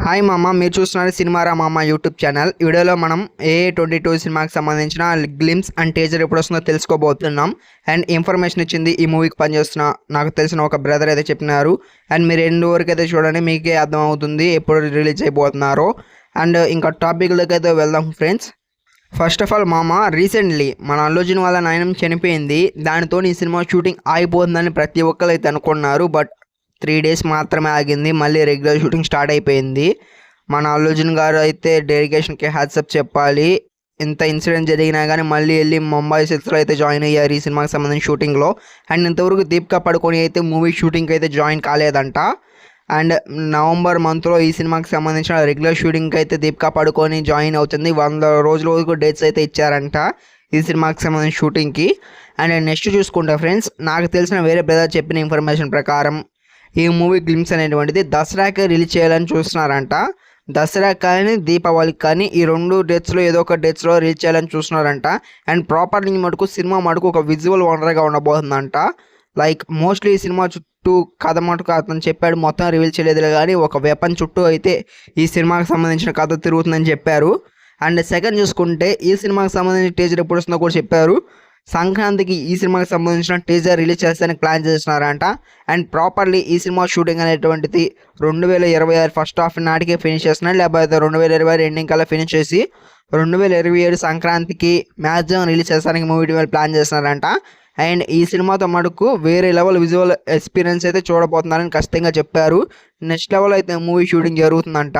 Hi మామ, మీరు చూస్తున్నారు సినిమారా మామ యూట్యూబ్ ఛానల్. ఈ వీడియోలో మనం AA22 సినిమాకి సంబంధించిన గ్లిమ్స్ అండ్ టీజర్ ఎప్పుడు వస్తుందో తెలుసుకోబోతున్నాం. అండ్ ఇన్ఫర్మేషన్ ఇచ్చింది ఈ మూవీకి పనిచేస్తున్న నాకు తెలిసిన ఒక బ్రదర్ అయితే చెప్పినారు. అండ్ మీరు ఎండ్ వరకు అయితే చూడండి, మీకే అర్థమవుతుంది ఎప్పుడు రిలీజ్ అయిపోతున్నారో. అండ్ ఇంకా టాపిక్లోకి అయితే వెళ్దాం ఫ్రెండ్స్. ఫస్ట్ ఆఫ్ ఆల్ మామ, రీసెంట్లీ మన అల్లు అర్జున్ వాళ్ళ నాయనం చనిపోయింది. దానితో ఈ సినిమా షూటింగ్ ఆగిపోతుందని ప్రతి ఒక్కరు అయితే అనుకున్నారు. బట్ 3 days మాత్రమే ఆగింది, మళ్ళీ రెగ్యులర్ షూటింగ్ స్టార్ట్ అయిపోయింది. మన అల్లు అర్జున్ గారు అయితే డెడికేషన్కి హ్యాట్సప్ చెప్పాలి. ఇంత ఇన్సిడెంట్ జరిగినా కానీ మళ్ళీ వెళ్ళి ముంబై సెట్స్లో అయితే జాయిన్ అయ్యారు ఈ సినిమాకి సంబంధించిన షూటింగ్లో. అండ్ ఇంతవరకు దీపికా పడుకొని అయితే మూవీ షూటింగ్కి అయితే జాయిన్ కాలేదంట. అండ్ నవంబర్ మంత్లో ఈ సినిమాకి సంబంధించిన రెగ్యులర్ షూటింగ్కి అయితే దీపికా పడుకొని జాయిన్ అవుతుంది. 100 రోజుల వరకు డేట్స్ అయితే ఇచ్చారంట ఈ సినిమాకి సంబంధించిన షూటింగ్కి. అండ్ నెక్స్ట్ చూసుకుంటే ఫ్రెండ్స్, నాకు తెలిసిన వేరే బ్రదర్ చెప్పిన ఇన్ఫర్మేషన్ ప్రకారం ఈ మూవీ గ్లిమ్స్ అనేటువంటిది దసరాకి రిలీజ్ చేయాలని చూస్తున్నారంట. దసరా కానీ దీపావళికి కానీ ఈ 2 డేట్స్లో ఏదో ఒక డేట్స్లో రిలీజ్ చేయాలని చూస్తున్నారంట. అండ్ ప్రాపర్లీ మటుకు సినిమా మటుకు ఒక విజువల్ వండర్గా ఉండబోతుందంట. లైక్ మోస్ట్లీ ఈ సినిమా చుట్టూ కథ మటుకు అతను చెప్పాడు, మొత్తం రివీల్ చేయలేదు కానీ ఒక వెపన్ చుట్టూ అయితే ఈ సినిమాకి సంబంధించిన కథ తిరుగుతుందని చెప్పారు. అండ్ సెకండ్ చూసుకుంటే ఈ సినిమాకి సంబంధించిన టీజర్ ఎప్పుడు వస్తుందో కూడా చెప్పారు. సంక్రాంతికి ఈ సినిమాకి సంబంధించిన టీజర్ రిలీజ్ చేస్తానికి ప్లాన్ చేస్తున్నారంట. అండ్ ప్రాపర్లీ ఈ సినిమా షూటింగ్ అనేటువంటిది 2026 ఫస్ట్ హాఫ్ నాటికే ఫినిష్ చేస్తున్నారు, లేకపోతే 2026 ఎండింగ్ కల్లా ఫినిష్ చేసి 2027 సంక్రాంతికి మ్యాక్సిమం రిలీజ్ చేస్తానికి మూవీ టీం ప్లాన్ చేస్తున్నారంట. అండ్ ఈ సినిమాతో మటుకు వేరే లెవెల్ విజువల్ ఎక్స్పీరియన్స్ అయితే చూడబోతున్నారని ఖచ్చితంగా చెప్పారు. నెక్స్ట్ లెవెల్ అయితే మూవీ షూటింగ్ జరుగుతుందంట.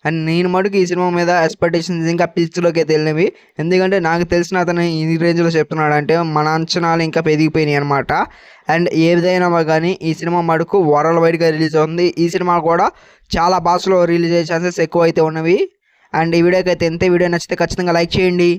అండ్ నేను మటుకు ఈ సినిమా మీద ఎక్స్పెక్టేషన్స్ ఇంకా పిచ్లోకి అయితే వెళ్ళినవి. ఎందుకంటే నాకు తెలిసిన అతను ఈ రేంజ్లో చెప్తున్నాడు అంటే మన అంచనాలు ఇంకా పెరిగిపోయినాయి అనమాట. అండ్ ఏదైనా కానీ ఈ సినిమా మటుకు వరల్డ్ వైడ్గా రిలీజ్ అవుతుంది. ఈ సినిమా కూడా చాలా భాషలో రిలీజ్ అయ్యే ఛాన్సెస్ ఎక్కువ అయితే ఉన్నవి. అండ్ ఈ వీడియోకి అయితే ఎంత వీడియో నచ్చితే ఖచ్చితంగా లైక్ చేయండి.